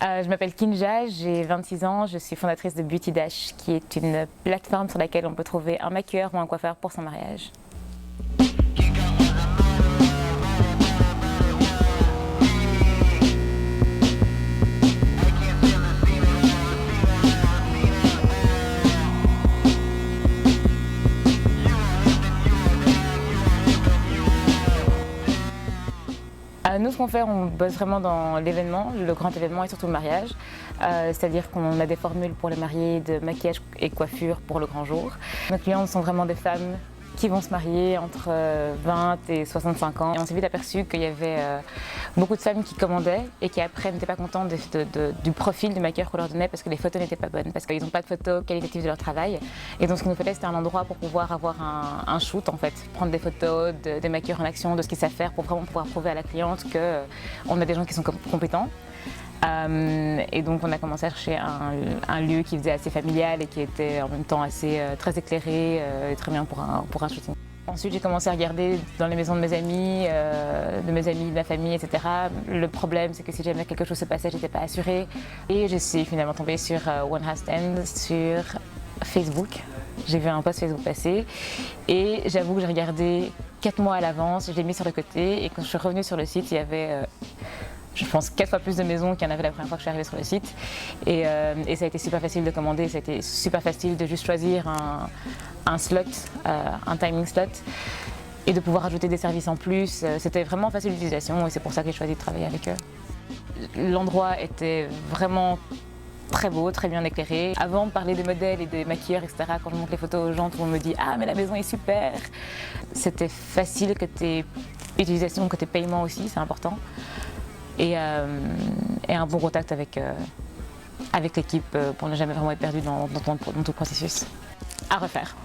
Je m'appelle Kinja, j'ai 26 ans, je suis fondatrice de Beauty Dash, qui est une plateforme sur laquelle on peut trouver un maquilleur ou un coiffeur pour son mariage. Nous, ce qu'on fait, on bosse vraiment dans l'événement, le grand événement et surtout le mariage. C'est-à-dire qu'on a des formules pour les mariés de maquillage et coiffure pour le grand jour. Nos clientes sont vraiment des femmes qui vont se marier entre 20 et 65 ans. Et on s'est vite aperçu qu'il y avait beaucoup de femmes qui commandaient et qui après n'étaient pas contentes du profil du maquilleur qu'on leur donnait parce que les photos n'étaient pas bonnes, parce qu'ils n'ont pas de photos qualitatives de leur travail. Et donc ce qu'il nous fallait, c'était un endroit pour pouvoir avoir un shoot en fait, prendre des photos des maquilleurs en action, de ce qu'ils savent faire pour vraiment pouvoir prouver à la cliente qu'on a des gens qui sont compétents. Et donc on a commencé à chercher un lieu qui faisait assez familial et qui était en même temps assez très éclairé et très bien pour un shooting. Ensuite j'ai commencé à regarder dans les maisons de mes amis, de ma famille, etc. Le problème c'est que si jamais quelque chose se passait, j'étais pas assurée. Et je suis finalement tombée sur One House Stand sur Facebook. J'ai vu un post Facebook passer et j'avoue que j'ai regardé 4 mois à l'avance, je l'ai mis sur le côté et quand je suis revenue sur le site, il y avait je pense 4 fois plus de maisons qu'il y en avait la première fois que je suis arrivée sur le site. Et ça a été super facile de commander, ça a été super facile de juste choisir un slot, un timing slot, et de pouvoir ajouter des services en plus. C'était vraiment facile d'utilisation et c'est pour ça que j'ai choisi de travailler avec eux. L'endroit était vraiment très beau, très bien éclairé. Avant de parler des modèles et des maquilleurs, etc., quand je montre les photos aux gens, tout le monde me dit « Ah, mais la maison est super !» C'était facile côté utilisation, côté paiement aussi, c'est important. Et un bon contact avec l'équipe pour ne jamais vraiment être perdu dans tout le processus. À refaire.